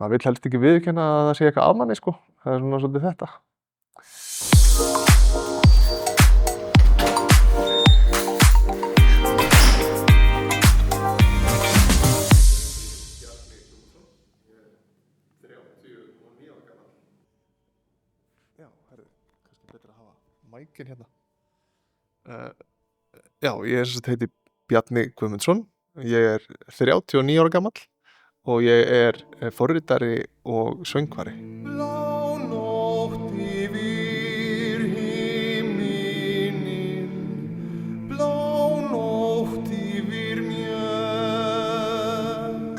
maður vill helst ekki viðurkenna að það sé eitthvað að manni, sko. Það er svona svolítið þetta. Já, herru, kannski betra að hafa mækinn hérna. Já, ég heiti Bjarni Guðmundsson. Ég er 39 ára gamall og ég er forritari og söngvari. Blá nótt yfir himinninn, blá nótt yfir mér.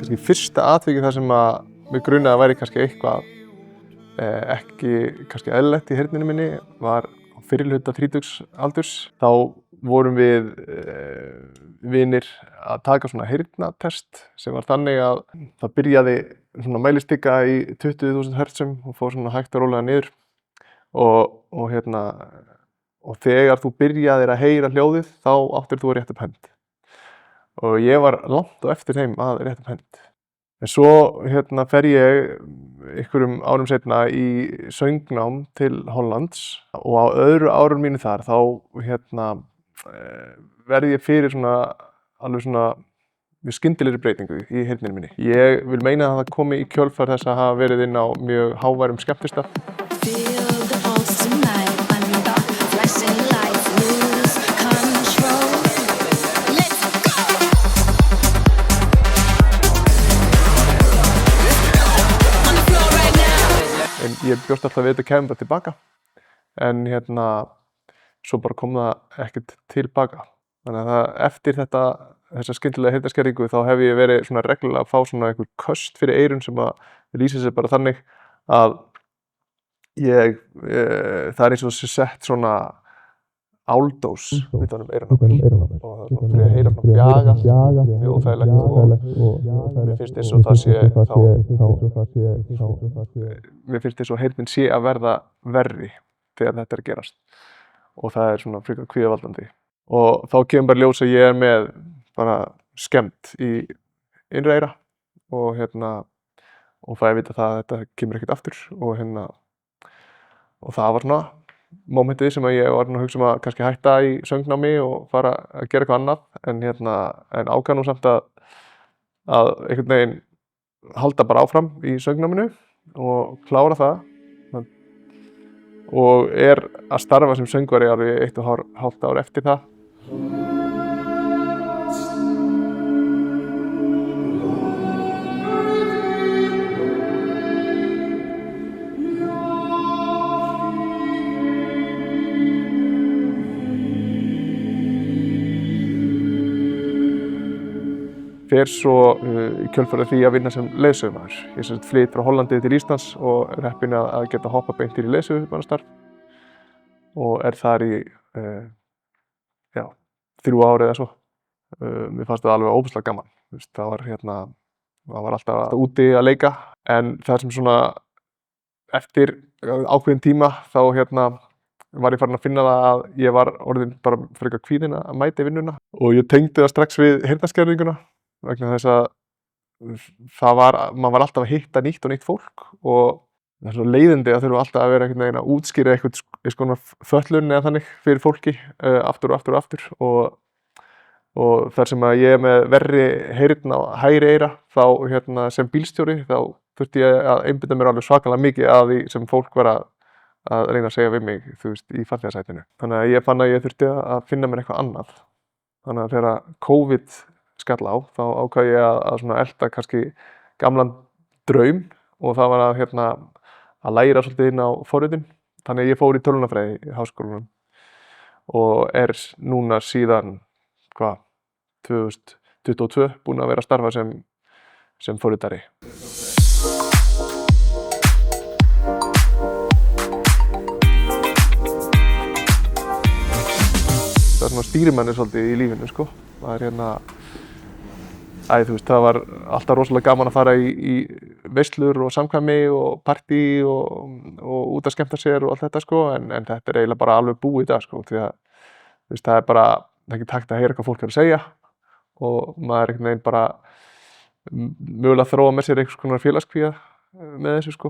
Kannski fyrsta atvikið þar sem að mig grunaði að væri kannski eitthvað ekki kannski eðlilegt í heyrninni minni var á fyrrihluta þrítugsaldurs. Þá vorum við vinir að taka svona heyrnatest sem var þannig að það byrjaði svona mælistika í 20.000 hertzum og fór svona hægt og rólega niður og þegar þú byrjaðir að heyra hljóðið þá áttir þú að rétta upp hönd. Og ég var langt á eftir þeim að rétta upp hönd. En svo fer ég einhverjum árum seinna í söngnám til Hollands og á öðru árun mínu þar þá verði ég fyrir svona alveg svona mjög skyndilegri breytingu í heyrninni minni. Ég vil meina að það komi í kjölfar þess að hafa verið inn á mjög háværum skemmtistað. En ég bjóst alltaf við þetta kæmi bara tilbaka. En svo bara kom það ekkert tilbaka. Þannig að eftir þessa skyndilega heyrnarskerðingu þá hef ég verið svona reglulega að fá svona einhver köst fyrir eyrun sem að lýsir sig bara þannig að það er eins og sé sett svona áldós utan eyrun á mér og fyrir að heyra svona bjaga mjög óþægilegt og mér finnst eins og það sé mér finnst eins og heyrnin sé að verða verri þegar þetta er að gerast og það er svona frekar kvíðavaldandi. Og þá kemur bara ljós að ég er með bara skemmt í innra eyra og það er vitað það að þetta kemur ekkert aftur og það var svona mómentið sem að ég var að hugsa að kannski hætta í söngnámi og fara að gera eitthvað annað en ákvað nú samt að einhvern veginn halda bara áfram í söngnáminu og klára það og er að starfa sem söngvari alveg 1,5 ár eftir það. Fer svo í kjölfarið því að vinna sem leiðsögumaður. Ég flyt frá Hollandi til Íslands og er heppinn að geta hoppað beint í leiðsögumannastarf og er þar í 3 ár eða svo. Mér fannst það alveg óbúslega gaman. Það var alltaf úti að leika en það sem svona eftir ákveðin tíma þá var ég farin að finna það að ég var orðinn bara frekar kvíðinn að mæta í vinnuna og ég tengdi það strax við heyrnarskerðinguna vegna þess að maður var alltaf að hitta nýtt og nýtt fólk og það er svo leiðindi að þurfa alltaf að vera einhvern veginn að útskýra eitthvað konar fötlun eða þannig fyrir fólki aftur og aftur og aftur og þar sem að ég er með verri heyrn á hægri eyra þá sem bílstjóri þá þurfti ég að einbeita mér alveg svakalega mikið að því sem fólk var að reyna að segja við mig í farþegasætinu. Þannig að ég fann að ég þurfti að finna mér eitthvað annað. Þannig að þegar COVID skall á þá ákvað ég að svona elta kannski gamlan draum og það var að læra svolítið inn á forritun. Þannig að ég fór í tölvunarfræði í háskólanum og er núna síðan 2022 búinn að vera að starfa sem forritari. Það er svona stýrimanni svolítið í lífinu sko. Það er það var alltaf rosalega gaman að fara í veislur og samkvæmi og partí og út að skemmta sér og allt þetta sko, en þetta er eiginlega bara alveg búið í dag sko, því að það er bara ekki takt að heyra hvað fólk er að segja og maður er einhvern veginn bara mögulega að þróa með sér einhvers konar félagskvíða með þessu sko.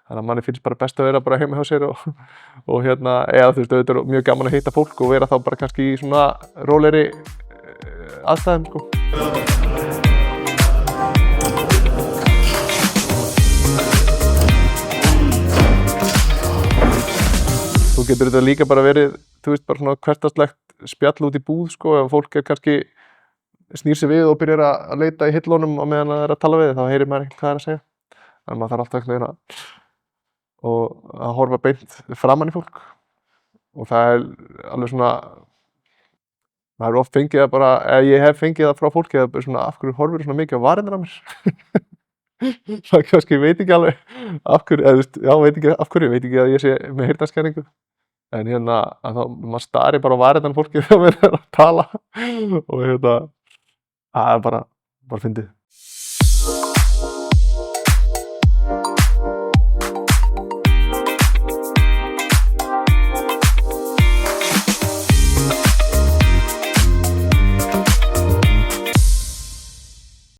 Þannig að manni finnst bara best að vera bara heima hjá sér og eða þú veist, auðvitað er mjög gaman að hitta fólk og vera þá bara kannski í svona rólegri aðstæðum sko. Þú getur þetta líka bara verið, þú veist, bara svona hversdagslegt spjall út í búð sko, ef fólk kannski snýr sig við og byrjar að leita í hillunum á meðan það er að tala við þig, þá heyrir maður ekkert hvað það er að segja. Þannig að maður þarf alltaf einhvern veginn að horfa beint framan í fólk og það er alveg svona, maður hefur oft fengið það bara, eða ég hef fengið það frá fólki eða bara svona, af hverju horfir svona mikið á varirnar á mér? Það kannski veit ekki alveg af hverju, eða þú veist, já, veit ekki af hverju, veit ekki að ég sé með heyrnarskerðingu. En að þá, maður starir bara á varirnar á fólki þegar maður er að tala og það er bara fyndið.